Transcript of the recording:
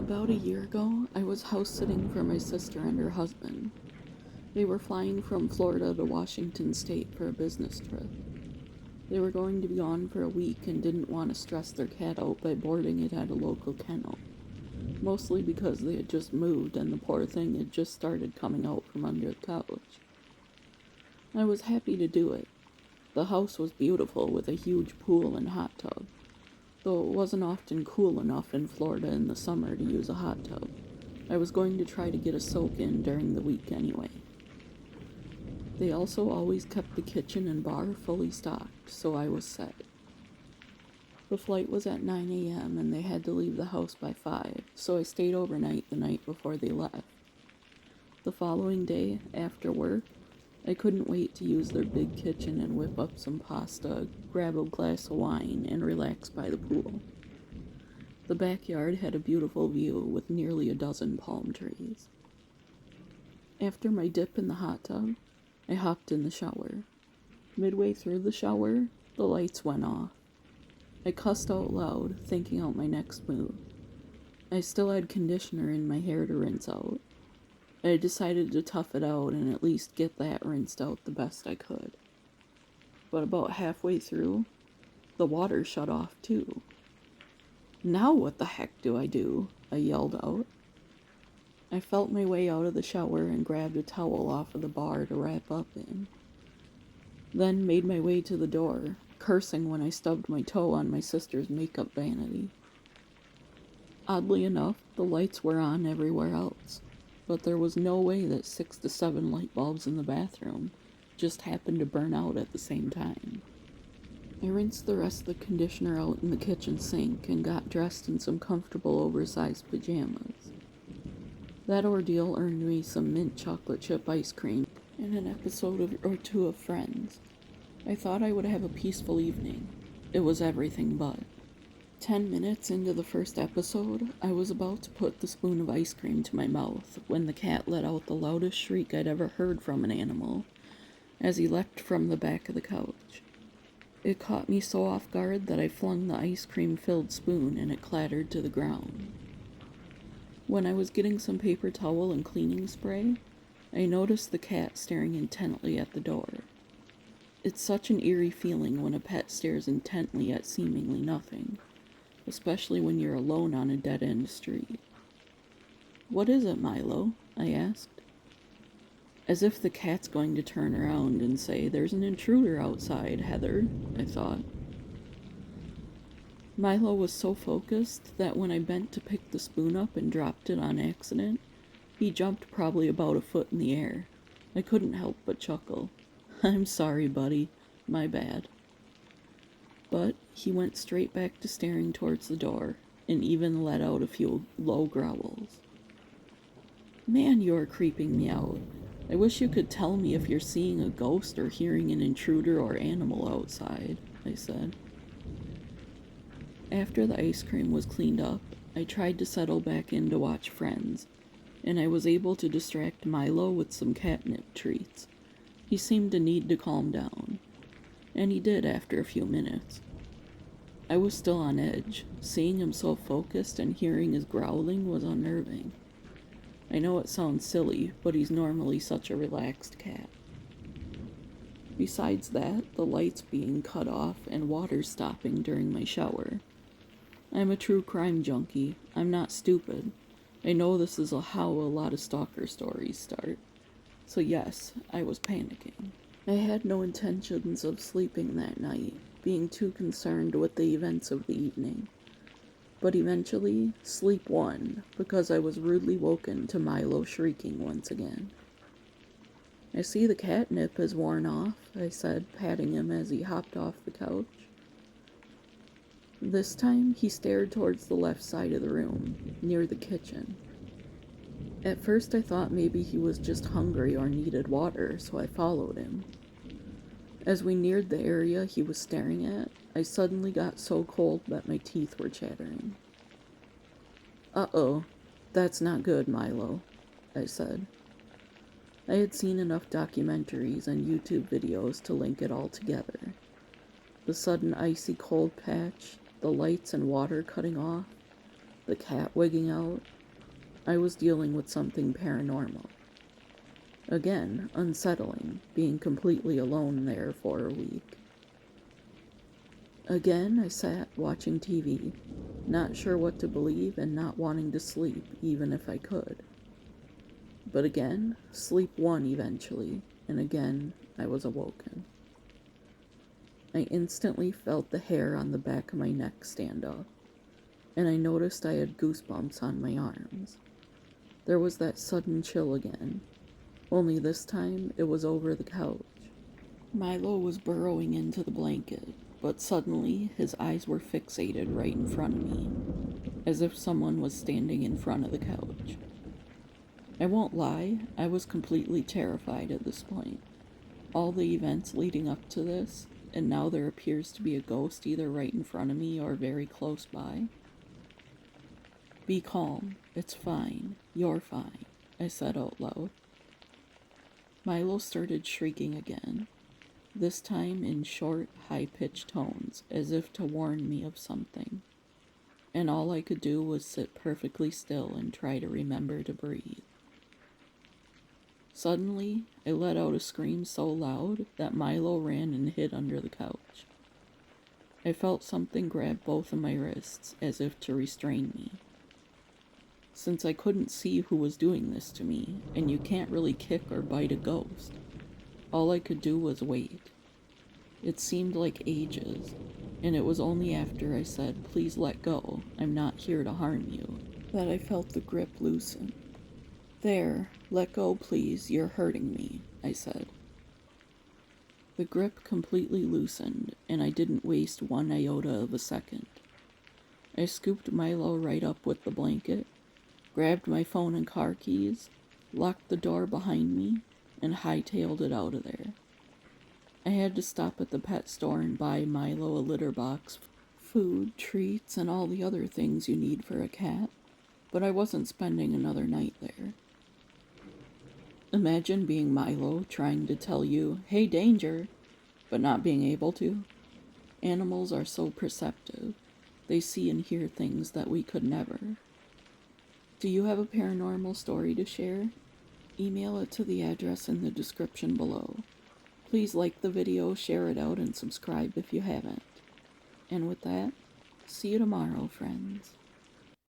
About a year ago, I was house sitting for my sister and her husband. They were flying from Florida to Washington State for a business trip. They were going to be gone for a week and didn't want to stress their cat out by boarding it at a local kennel, mostly because they had just moved and the poor thing had just started coming out from under the couch. I was happy to do it. The house was beautiful with a huge pool and hot tub, though it wasn't often cool enough in Florida in the summer to use a hot tub. I was going to try to get a soak in during the week anyway. They also always kept the kitchen and bar fully stocked, so I was set. The flight was at 9 a.m. and they had to leave the house by 5, so I stayed overnight the night before they left. The following day, after work, I couldn't wait to use their big kitchen and whip up some pasta, grab a glass of wine, and relax by the pool. The backyard had a beautiful view with nearly a dozen palm trees. After my dip in the hot tub, I hopped in the shower. Midway through the shower, the lights went off. I cussed out loud, thinking out my next move. I still had conditioner in my hair to rinse out. I decided to tough it out and at least get that rinsed out the best I could. But about halfway through, the water shut off too. Now what the heck do? I yelled out. I felt my way out of the shower and grabbed a towel off of the bar to wrap up in. Then made my way to the door, cursing when I stubbed my toe on my sister's makeup vanity. Oddly enough, the lights were on everywhere else, but there was no way that 6 to 7 light bulbs in the bathroom just happened to burn out at the same time. I rinsed the rest of the conditioner out in the kitchen sink and got dressed in some comfortable oversized pajamas. That ordeal earned me some mint chocolate chip ice cream and an episode or two of Friends. I thought I would have a peaceful evening. It was everything but. 10 minutes into the first episode, I was about to put the spoon of ice cream to my mouth when the cat let out the loudest shriek I'd ever heard from an animal as he leapt from the back of the couch. It caught me so off guard that I flung the ice cream-filled spoon and it clattered to the ground. When I was getting some paper towel and cleaning spray, I noticed the cat staring intently at the door. It's such an eerie feeling when a pet stares intently at seemingly nothing, especially when you're alone on a dead-end street. "What is it, Milo?" I asked. As if the cat's going to turn around and say, "There's an intruder outside, Heather," I thought. Milo was so focused that when I bent to pick the spoon up and dropped it on accident, he jumped probably about a foot in the air. I couldn't help but chuckle. "I'm sorry, buddy. My bad." But he went straight back to staring towards the door, and even let out a few low growls. "Man, you're creeping me out. I wish you could tell me if you're seeing a ghost or hearing an intruder or animal outside," I said. After the ice cream was cleaned up, I tried to settle back in to watch Friends, and I was able to distract Milo with some catnip treats. He seemed to need to calm down, and he did after a few minutes. I was still on edge. Seeing him so focused and hearing his growling was unnerving. I know it sounds silly, but he's normally such a relaxed cat. Besides that, the lights being cut off and water stopping during my shower. I'm a true crime junkie. I'm not stupid. I know this is how a lot of stalker stories start. So yes, I was panicking. I had no intentions of sleeping that night, being too concerned with the events of the evening. But eventually, sleep won, because I was rudely woken to Milo shrieking once again. "I see the catnip has worn off," I said, patting him as he hopped off the couch. This time, he stared towards the left side of the room, near the kitchen. At first, I thought maybe he was just hungry or needed water, so I followed him. As we neared the area he was staring at, I suddenly got so cold that my teeth were chattering. "Uh-oh, that's not good, Milo," I said. I had seen enough documentaries and YouTube videos to link it all together. The sudden icy cold patch, the lights and water cutting off, the cat wigging out. I was dealing with something paranormal. Again, unsettling, being completely alone there for a week. Again, I sat watching TV, not sure what to believe and not wanting to sleep even if I could. But again, sleep won eventually, and again, I was awoken. I instantly felt the hair on the back of my neck stand up, and I noticed I had goosebumps on my arms. There was that sudden chill again, only this time it was over the couch. Milo was burrowing into the blanket, but suddenly his eyes were fixated right in front of me, as if someone was standing in front of the couch. I won't lie, I was completely terrified at this point. All the events leading up to this, and now there appears to be a ghost either right in front of me or very close by. Be calm, it's fine, you're fine, I said out loud. Milo started shrieking again, this time in short, high-pitched tones, as if to warn me of something. And all I could do was sit perfectly still and try to remember to breathe. Suddenly, I let out a scream so loud that Milo ran and hid under the couch. I felt something grab both of my wrists, as if to restrain me. Since I couldn't see who was doing this to me, and you can't really kick or bite a ghost, all I could do was wait. It seemed like ages, and it was only after I said, "Please let go, I'm not here to harm you," that I felt the grip loosen. "There, let go please, you're hurting me," I said. The grip completely loosened, and I didn't waste one iota of a second. I scooped Milo right up with the blanket, grabbed my phone and car keys, locked the door behind me, and hightailed it out of there. I had to stop at the pet store and buy Milo a litter box, food, treats, and all the other things you need for a cat, but I wasn't spending another night there. Imagine being Milo trying to tell you, "Hey, danger," but not being able to. Animals are so perceptive. They see and hear things that we could never. Do you have a paranormal story to share? Email it to the address in the description below. Please like the video, share it out, and subscribe if you haven't. And with that, see you tomorrow, friends.